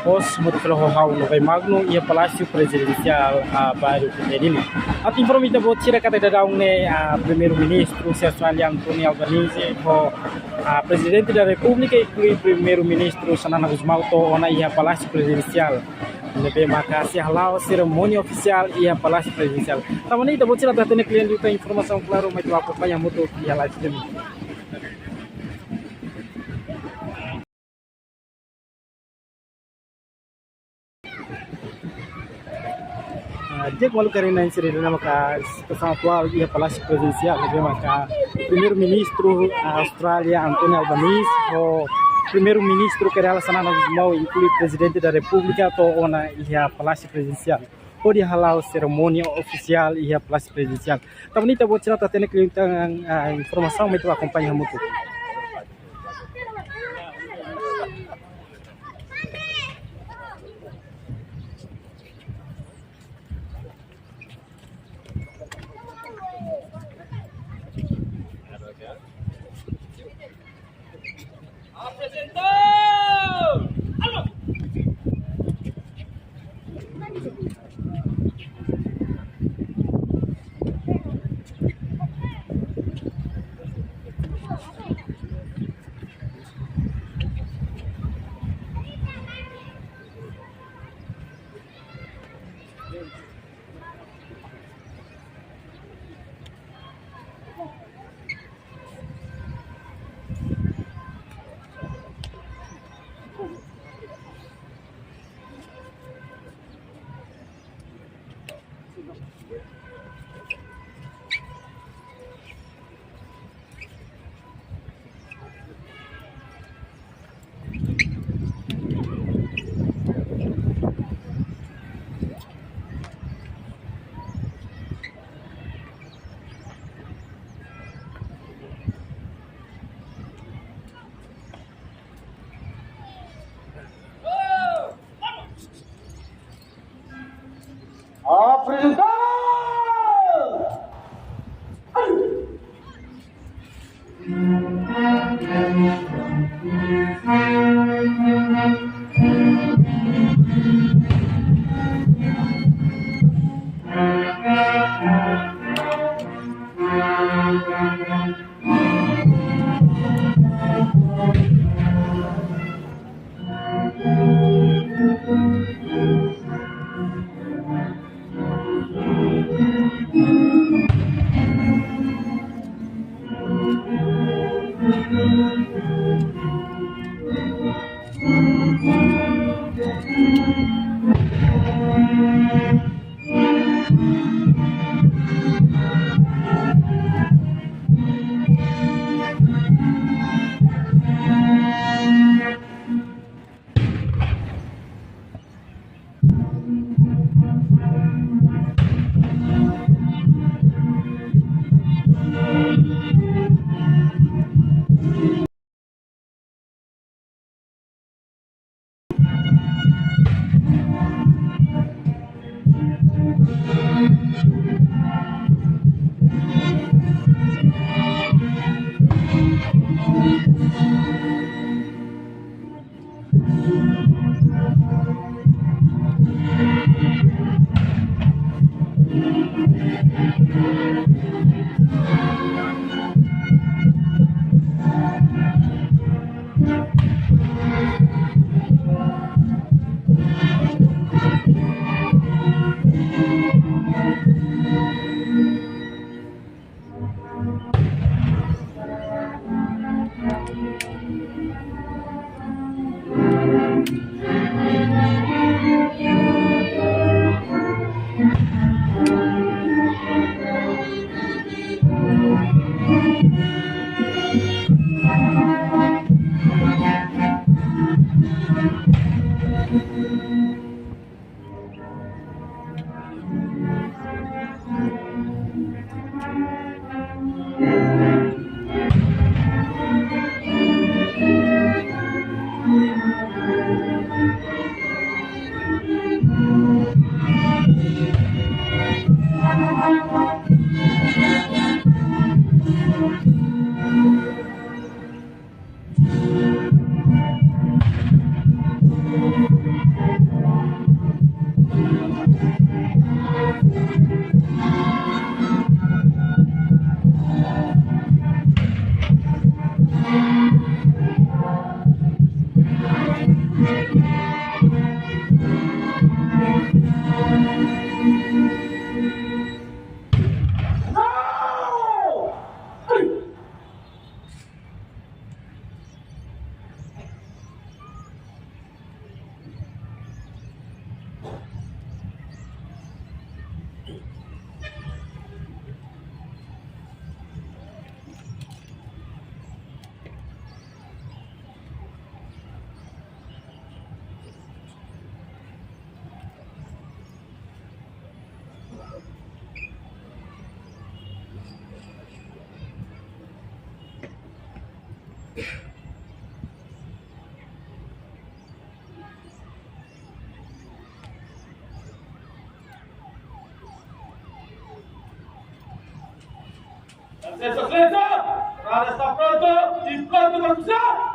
Após motofilahau no vai magno ia palácio presidencial a bairro Pedrini. At informita bo tira kata dadang ne primeiro-ministro Australia Anthony Albanese ho presidente da República e primeiro-ministro Sanana Gusmauto ona ia palácio presidencial. Lebih makasih halau seremoni oficial ia palácio presidencial. Tamani da bo tira tatene klien juga informasi claro mai tu acompanha moto ia live stream. Dia malu karena inseri dalam maka pesawat atual ia palácio presidencial lebih maka primeiro-ministro Australia Anthony Albanese o primeiro-ministro que ela sana mau inclui presidente da República atau ona ia palácio presidencial o dia halau seremoni oficial ia palácio presidencial. Tapi ni tak buat cerita teknik tentang informasi yang itu acompanha muito. Senza, Rada sta pronto, il pronto per usare.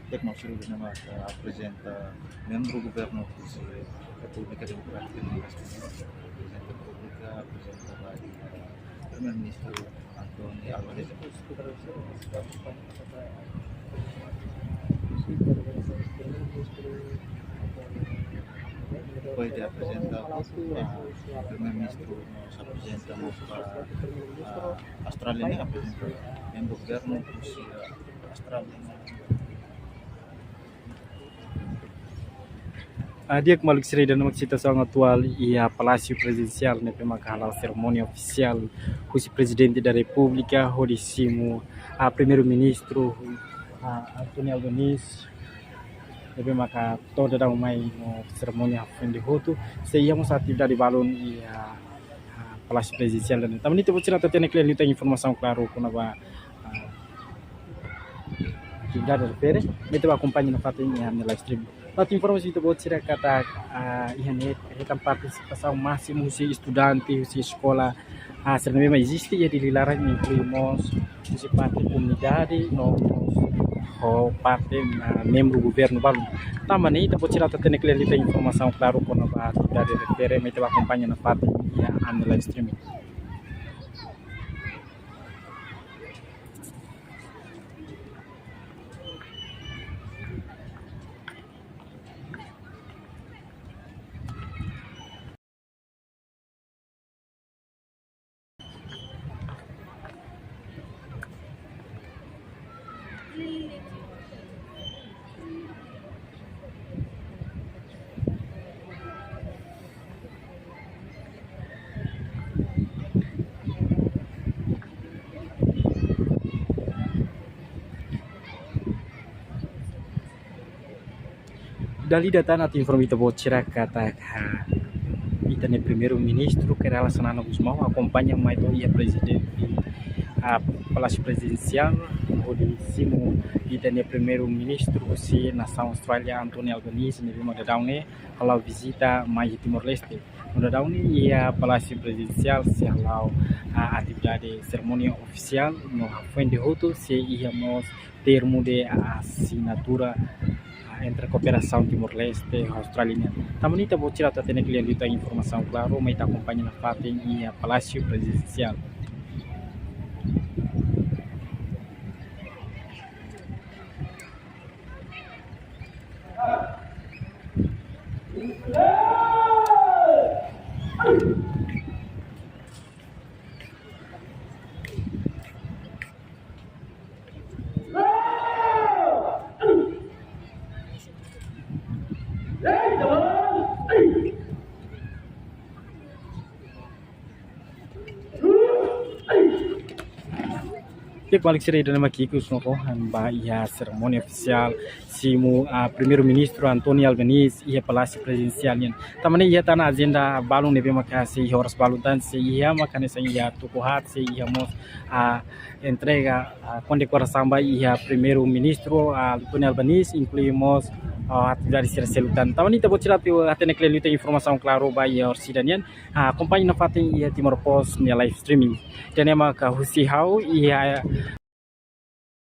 Tecnosfera nama apresenta membro governo di Repubblica Democratica di Castillo, presenta Repubblica, presenta lagi Premier Ministro Antoni Albanese. pode apresentar o primeiro-ministro nos apresenta a Austrália nem apresenta em governo a Austrália. Dia kembali ke Sri dan situação atual e a Palácio Presidencial ne pemakahalau cerimônia oficial husi Presidente da República hodisimu a Primeiro-Ministro Anthony Albanese ne maka toda da mai no cerimônia fendi hotu seíamos atividade balon e a Palácio Presidencial dan também itu cerita tene kalian itu informação claro kuna ba atividade da pere itu acompanha na fatinha no live stream. Lalu informasi itu buat cerita kata ini participação máximo se estudante se escola se memang existe ya dilarang incluímos se parte comunidade nós ou parte membro governo balu. Também itu buat cerita tentang kalian informação claro quando a atividade refere me itu acompanha na fatinha no live streaming. Dali data nanti informasi bocira kata kita ne primeiro-ministro que relacionado com os mal acompanha mais do ia presidente a Palácio Presidencial onde simo kita ne primeiro-ministro si nação Austrália Anthony Albanese ne vimo da daune kalau visita mai Timor Leste da daune ia Palácio Presidencial se halau atividade cerimônia oficial no fuende hotu se íamos termo de assinatura entre cooperação Timor-Leste Australiana. Também kita bocira tentang kalian itu informação claro, mas kita acompanha na fatin e a Palácio Presidencial. Balik siri dan makikus norohan ba ia cerimônia oficial simu primeiro-ministro Anthony Albanese ia Palácio Presidencial yan. Tamane ia tanah agenda balon nebe makasi horas balutan se ia makane se ia tukuhat se ia mos entrega condecoração ba ia primeiro-ministro Anthony Albanese incluímos atividade selutan. Tamane kita bocira tu atene klelita informação claro ba ia orsidan yan. Acompanhe na fatin ia Timor Post ni live streaming. Dan ema ka husi hau ia